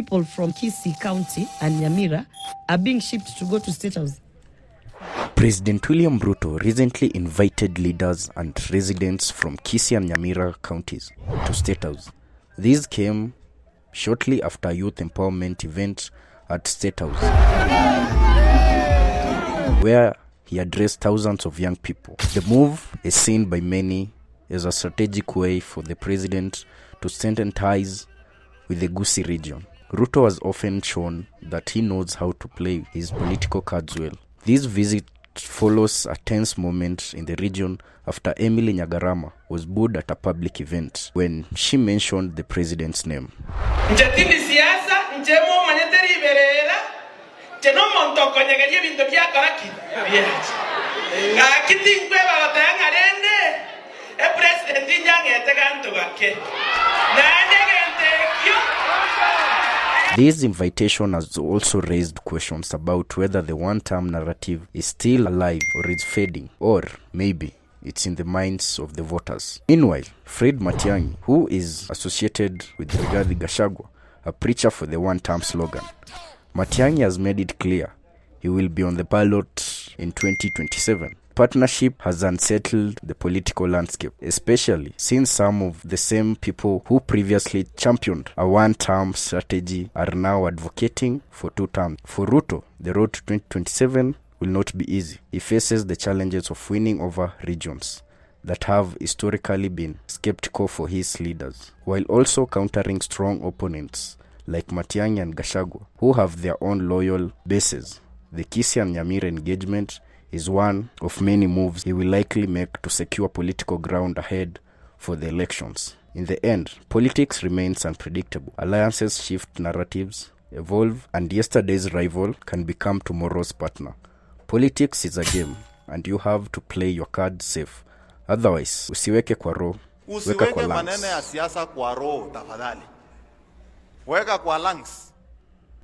People from Kisii County and Nyamira are being shipped to go to State House. President William Ruto recently invited leaders and residents from Kisii and Nyamira counties to State House. These came shortly after a youth empowerment event at State House, where he addressed thousands of young people. The move is seen by many as a strategic way for the president to strengthen ties with the Gusii region. Ruto has often shown that he knows how to play his political cards well. This visit follows a tense moment in the region after Emily Nyagarama was booed at a public event when she mentioned the president's name. This invitation has also raised questions about whether the one-term narrative is still alive or is fading, or maybe it's in the minds of the voters. Meanwhile, Fred Matiang'i, who is associated with Rigathi Gachagua, a preacher for the one-term slogan, Matiang'i has made it clear he will be on the ballot in 2027. Partnership has unsettled the political landscape, especially since some of the same people who previously championed a one-term strategy are now advocating for 2 terms. For Ruto, the road to 2027 will not be easy. He faces the challenges of winning over regions that have historically been skeptical for his leaders, while also countering strong opponents like Matiang'i and Gachagua, who have their own loyal bases. The Kisii and Nyamira engagement is one of many moves he will likely make to secure political ground ahead for the elections. In the end, politics remains unpredictable. Alliances shift, narratives evolve, and yesterday's rival can become tomorrow's partner. Politics is a game, and you have to play your cards safe. Otherwise, usiweke kwa roho, weka kwa lungs. Maneno ya siasa kwa roho tafadhali. Weka kwa lungs.